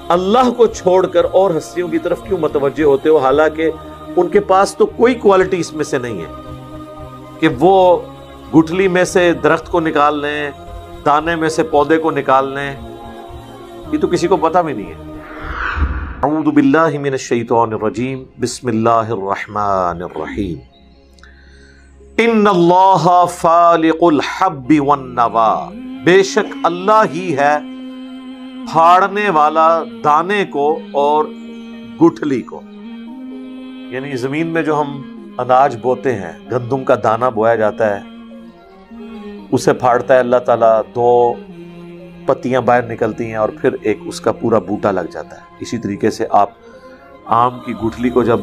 اللہ کو چھوڑ کر اور ہستیوں کی طرف کیوں متوجہ ہوتے ہو، حالانکہ ان کے پاس تو کوئی کوالٹی اس میں سے نہیں ہے کہ وہ گٹھلی میں سے درخت کو نکال لیں، دانے میں سے پودے کو نکال لیں، یہ تو کسی کو پتہ بھی نہیں ہے۔ اعوذ باللہ من الشیطان الرجیم، بسم اللہ الرحمن الرحیم۔ ان اللہ فالق الحب والنوا، بے شک اللہ ہی ہے پھاڑنے والا دانے کو اور گٹھلی کو، یعنی زمین میں جو ہم اناج بوتے ہیں، گندم کا دانہ بویا جاتا ہے، اسے پھاڑتا ہے اللہ تعالیٰ، دو پتیاں باہر نکلتی ہیں اور پھر ایک اس کا پورا بوٹا لگ جاتا ہے۔ اسی طریقے سے آپ آم کی گٹھلی کو جب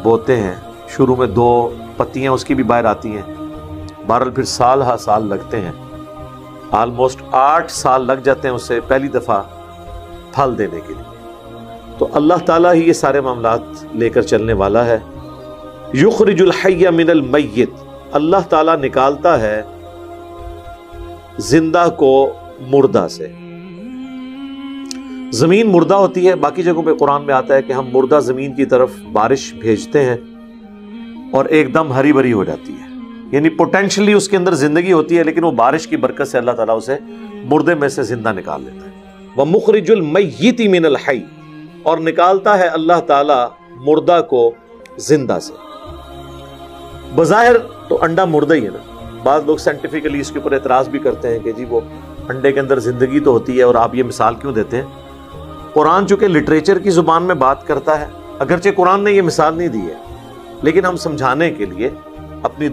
بوتے ہیں، شروع میں دو پتیاں اس کی بھی باہر آتی ہیں، بہرحال پھر سال ہا سال لگتے ہیں، آلموسٹ 8 سال لگ جاتے ہیں اسے پہلی دفعہ پھل دینے کے لیے۔ تو اللہ تعالیٰ ہی یہ سارے معاملات لے کر چلنے والا ہے۔ یخرج الحی من المیت، اللہ تعالیٰ نکالتا ہے زندہ کو مردہ سے۔ زمین مردہ ہوتی ہے، باقی جگہوں پہ قرآن میں آتا ہے کہ ہم مردہ زمین کی طرف بارش بھیجتے ہیں اور ایک دم ہری بھری ہو جاتی ہے، یعنی پوٹینشلی اس کے اندر زندگی ہوتی ہے، لیکن وہ بارش کی برکت سے اللہ تعالیٰ اسے مردے میں سے زندہ نکال لیتا ہے۔ وَمُخْرِجُ الْمَيِّتِ مِنَ الْحَيِّ، اور نکالتا ہے اللہ تعالیٰ مردہ کو زندہ سے۔ بظاہر تو انڈا مردہ ہی ہے نا، بعض لوگ سائنٹیفکلی اس کے اوپر اعتراض بھی کرتے ہیں کہ جی وہ انڈے کے اندر زندگی تو ہوتی ہے اور آپ یہ مثال کیوں دیتے ہیں؟ قرآن چونکہ لٹریچر کی زبان میں بات کرتا ہے، اگرچہ قرآن نے یہ مثال نہیں دی ہے، لیکن ہم سمجھانے کے لیے اپنی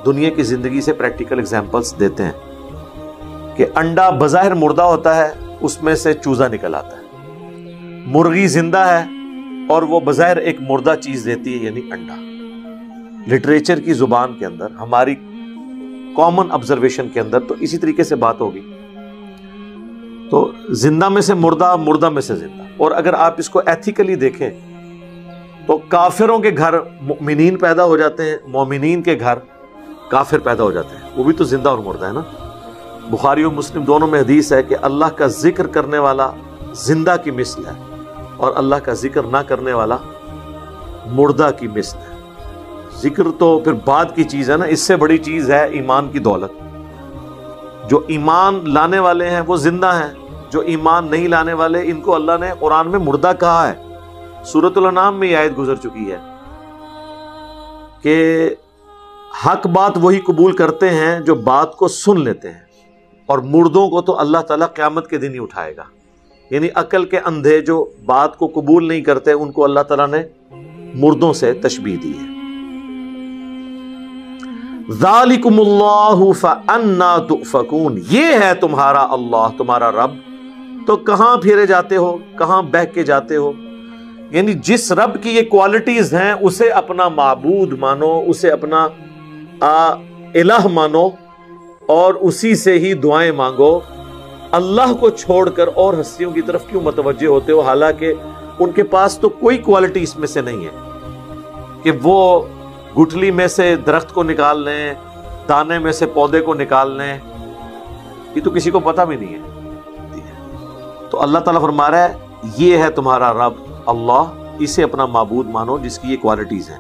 دنیا کی زندگی سے پریکٹیکل ایگزامپلس دیتے ہیں کہ انڈا بظاہر مردہ ہوتا ہے، اس میں سے چوزا نکل آتا ہے، مرغی زندہ ہے اور وہ بظاہر ایک مردہ چیز دیتی ہے، یعنی انڈا۔ لٹریچر کی زبان کے اندر، ہماری کامن آبزرویشن کے اندر تو اسی طریقے سے بات ہوگی۔ تو زندہ میں سے مردہ، مردہ میں سے زندہ۔ اور اگر آپ اس کو ایتھیکلی دیکھیں تو کافروں کے گھر مؤمنین پیدا ہو جاتے ہیں، مومنین کے گھر کافر پیدا ہو جاتے ہیں، وہ بھی تو زندہ اور مردہ ہے نا۔ بخاری و مسلم دونوں میں حدیث ہے کہ اللہ کا ذکر کرنے والا زندہ کی مثل ہے اور اللہ کا ذکر نہ کرنے والا مردہ کی مثل ہے۔ ذکر تو پھر بعد کی چیز ہے نا، اس سے بڑی چیز ہے ایمان کی دولت۔ جو ایمان لانے والے ہیں وہ زندہ ہیں، جو ایمان نہیں لانے والے ان کو اللہ نے قرآن میں مردہ کہا ہے۔ سورۃ الانعام میں یہ آیت گزر چکی ہے کہ حق بات وہی قبول کرتے ہیں جو بات کو سن لیتے ہیں، اور مردوں کو تو اللہ تعالیٰ قیامت کے دن ہی اٹھائے گا۔ یعنی عقل کے اندھے جو بات کو قبول نہیں کرتے ان کو اللہ تعالیٰ نے مردوں سے تشبیہ دی ہے۔ ذالکم اللہ فانا تؤفکون، یہ ہے تمہارا اللہ، تمہارا رب، تو کہاں پھیرے جاتے ہو، کہاں بہہ کے جاتے ہو؟ یعنی جس رب کی یہ کوالٹیز ہیں اسے اپنا معبود مانو، اسے اپنا الہ مانو اور اسی سے ہی دعائیں مانگو۔ اللہ کو چھوڑ کر اور ہستیوں کی طرف کیوں متوجہ ہوتے ہو، حالانکہ ان کے پاس تو کوئی کوالٹی اس میں سے نہیں ہے کہ وہ گٹھلی میں سے درخت کو نکال لیں، دانے میں سے پودے کو نکال لیں، یہ تو کسی کو پتہ بھی نہیں ہے۔ تو اللہ تعالیٰ فرما رہا ہے یہ ہے تمہارا رب اللہ، اسے اپنا معبود مانو جس کی یہ کوالٹیز ہیں۔